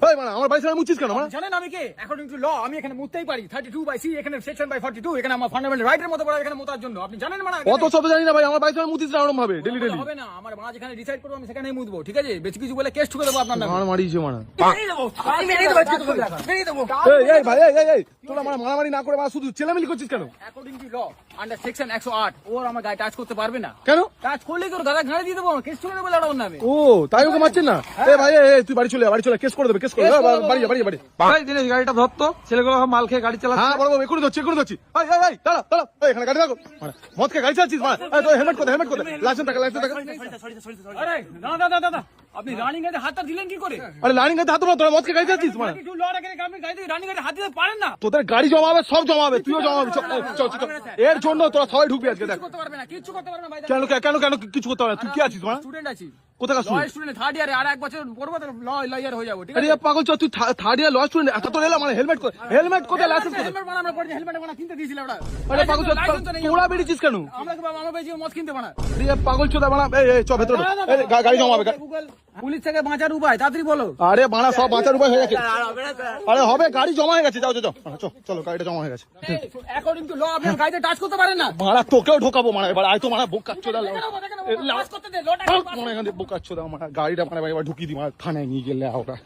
এই মানে আমার বাড়ির সামনে মুছিস কেন? মানে জানেন আমি কে? অ্যাকর্ডিং টু ল আমি এখানে মুততেই পারি। 32/C এখানে সেকশন বাই 42 এখানে আমার ফান্ডামেন্টাল রাইটের মতো পড়া এখানে মুতার জন্য। আপনি জানেন মানে কত শত জানি না ভাই, আমার বাড়ির সামনে মুছিস না ওরকম ভাবে ডেলি ডেলি। হবে না, আমার মা যেখানে ডিসাইড করব আমি সেখানেই মুতবো, ঠিক আছে? বেশি কিছু বলে কেস ঠুকে দেবো আপনার নামে। মার মারিছে মানে। মেরেই দেবো, আমি মেরেই দেবো, মেরেই দেবো। এই ভাই এই তোরা মানে মারামারি না করে মানে শুধু চেলামিলি করছিস কেন? According to law under section 108 ওর আমার গায়ে টাচ করতে পারবে না। কেন? টাচ করলেই তোর গায়ে ঘাড়ে দিয়ে দেবো, কেস ঠুকে দেবো লড়াও নামে। ও তাই ওকে মারছেন না? এই ভাই এই তুই বাড়ি চলে কেস করে দেবে, কেস করে দেবে। বাড়ি ভাই দিনেশ গাড়িটা ধরতো, ছেলেগুলো সব মাল খেয়ে গাড়ি চালাচ্ছে। হ্যাঁ বড় বাবু এখনই ধরছি এই দাঁড়া এখানে গাড়ি রাখো। মানে মদ খেয়ে গাড়ি চালাচ্ছিস মানে? এই তো হেলমেট কোথায় লাইসেন্স টাকা আরে দাদা আপনি রানিং গাড়িতে হাতটা দিলেন কি করে? আরে লাইনিং গাড়িতে হাত তোরা মদ খেয়ে গাড়ি চালাচ্ছিস মানে? একটু ল রেখে আপনি গাড়িতে রানিং গাড়িতে হাত দিতে পারেন না। তোদের গাড়ি জমাবে, সব জমাবে, তুইও জমাবি। চল এর জন্য তোরা সবাই ঢুকবি আজকে। দেখ কিছু করতে পারবে না, কিচ্ছু করতে পারবে না ভাই। কেন কিছু করতে হবে না? তুই কি আছিস মানে? স্টুডেন্ট আছি, কোথাকার ল স্টুডেন্ট, থার্ড ইয়ারে আর এক বছর পড়বো তো লয়ার হয়ে যাবো, ঠিক আরে আছে? পাগল চ, তুই থার্ড ইয়ার ল স্টুডেন্ট, এত তো এলাম মানে হেলমেট কোথায় লাইসেন্স কোথায়? হেলমেট বানা আমরা পড়ছি, হেলমেট বানা কিনতে দিয়েছিল ওটা। আরে পাগল চ, লাইসেন্স তো নেই। তোরা বেরিয়েছিস কেন? আমরা কি বাবা আমার বেশি মদ কিনতে বানা। আরে পাগল চ বানা, এই চ ভেতরে গাড়ি জমাবে। গুগল পুলিশ থেকে বাঁচার উপায় তাড়াতাড়ি বলো। আরে বানা সব বাঁচার উপায় হয়ে গেছে। আরে হবে, গাড়ি জমা হয়ে গেছে। যাও চলো গাড়িটা জমা হয়ে গেছে। অ্যাকর্ডিং টু ল আপনি গাড়িতে টাচ করতে পারেন না। মারা তোকেও ঢোকাবো মানে এবার। আয় তো মানে বুক কাচ্ছো দা টাচ করতে দে, লটা মানে এখানে বুক কাচ্ছো দা মানে গাড়িটা মানে এবার ঢুকিয়ে দি মানে থানায় নিয়ে গেলে ওটা।